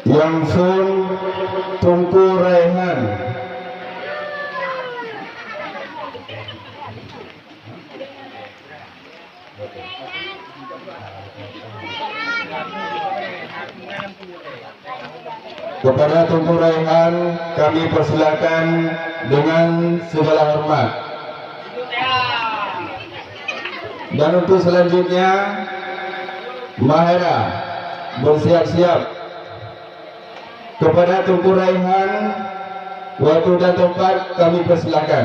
Yang Sun Tunku Raihan. Kepada Tunku Raihan kami persilakan dengan segala hormat. Dan untuk selanjutnya Mahera bersiap-siap. Kepada Tunku Raihan, waktu dan tempat kami persilakan.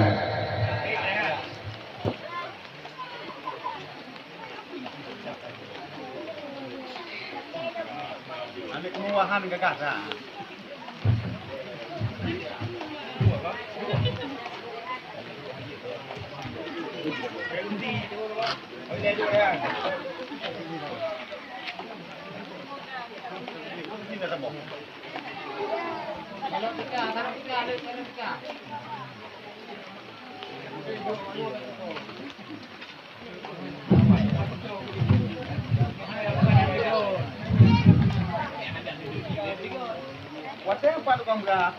Ambil kemuahan gagah dah. What's apa tukang belah?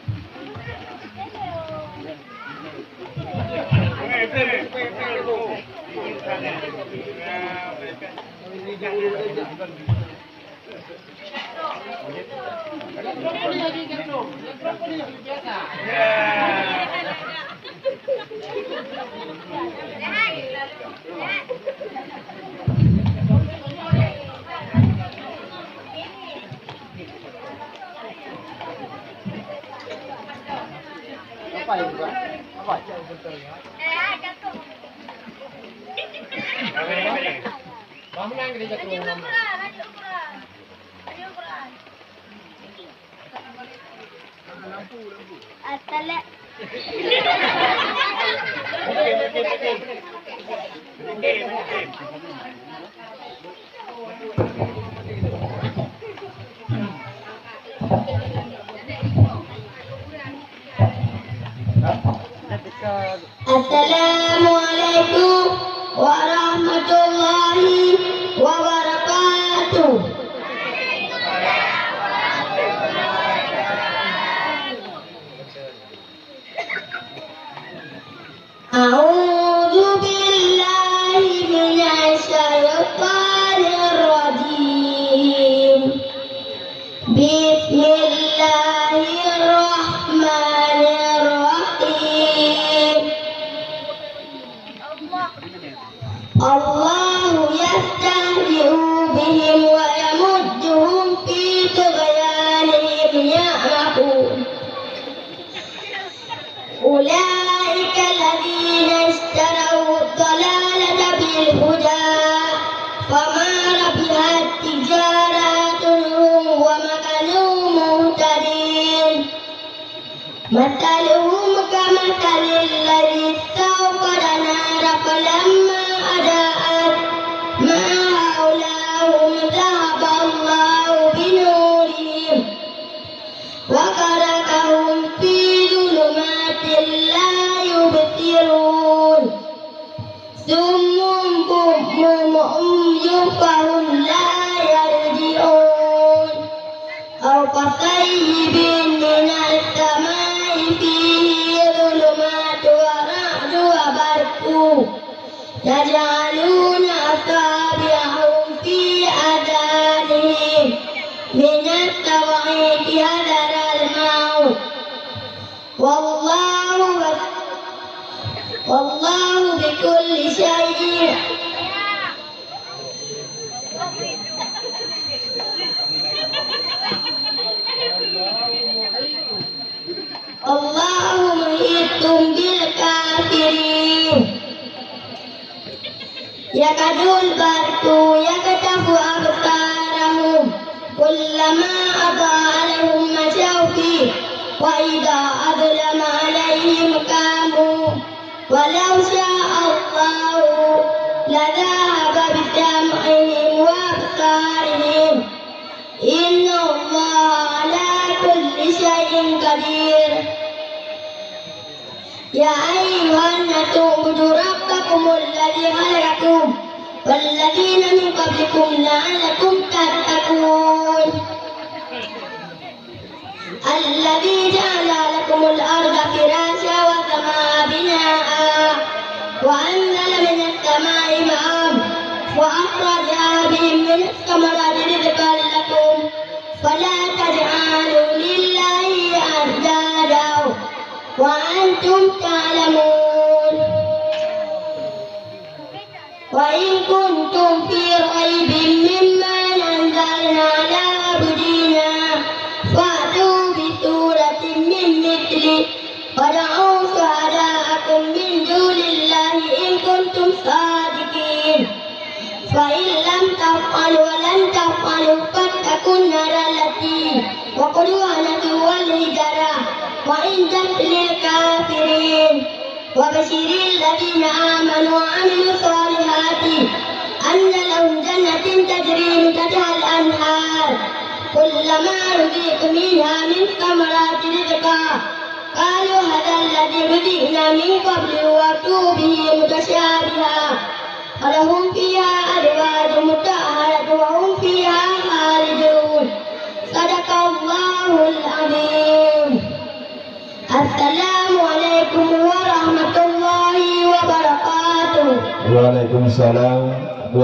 Apa yang buat? Apa? Kamu yang gereja ke rumah. Atala. Assalamualaikum warahmatullahi wabarakatuh. A'udzu billahi minasy syaithanir rajim. Bismillahirrahmanirrahim. Allahu yastahzi'u bihim wa yamudduhum fi tughyanihim ya'mahun. Ulaika alladhina ishtaraw ad-dalalata bil huda fama rabihat tijaratuhum wa ma kanu muhtadin. Mathaluhum kamathalil ladzi istawqada nara falamma adaa'at ma hawlahum dhahaba Allahu binurihim wa tarakahum fi dhulumatin la yubsirun. Summun bukmun umyun fahum la yarji'un. Aw kasayyibin minas samai fihi dhulumatu wa ra'du wa barqu yaj'aluna asabi'ahum fi adhanihim minas sawa'iqi hadaral maut. Wallahu bikulli syai'in Allahu muhitum bil kafirin. Yakadul barku yakatafu absarahum kullama adaa lahum masyaw fi wa idha adlama alaihim kamu walau syaa Allahu ladhahaba bisam'ihim wa absarihim. Inna Allah ala kulli syai'in qadir. Ya ayyuhan nasu ubudu rabbakumul ladzi khalaqakum wal ladzina min qablikum la'allakum tattaqun. وأصحابهم من الثمرات رزقا لكم فلا تجعلوا لله أندادا وأنتم تعلمون وإن كنتم في ريب مما نزلنا على عبدنا فأتوا بسورة من مثله ودعوا شهداءكم من دون الله إن كنتم صادقين فإن لم تفعلوا ولن تفعلوا فاتقوا النار التي وقودها الناس والحجارة وأعدت للكافرين وبشر الذين آمنوا وعملوا الصالحات أن لهم جنة تجري من تحتها الأنهار كلما رزقوا منها من ثمرات رزقا قالوا هذا الذي رزقنا من قبل وأتوا به متشابها ولهم فيها أزواج مطهرة وهم فيها خالدون صدق الله العظيم. السلام عليكم ورحمة الله وبركاته. Waalaikumsalam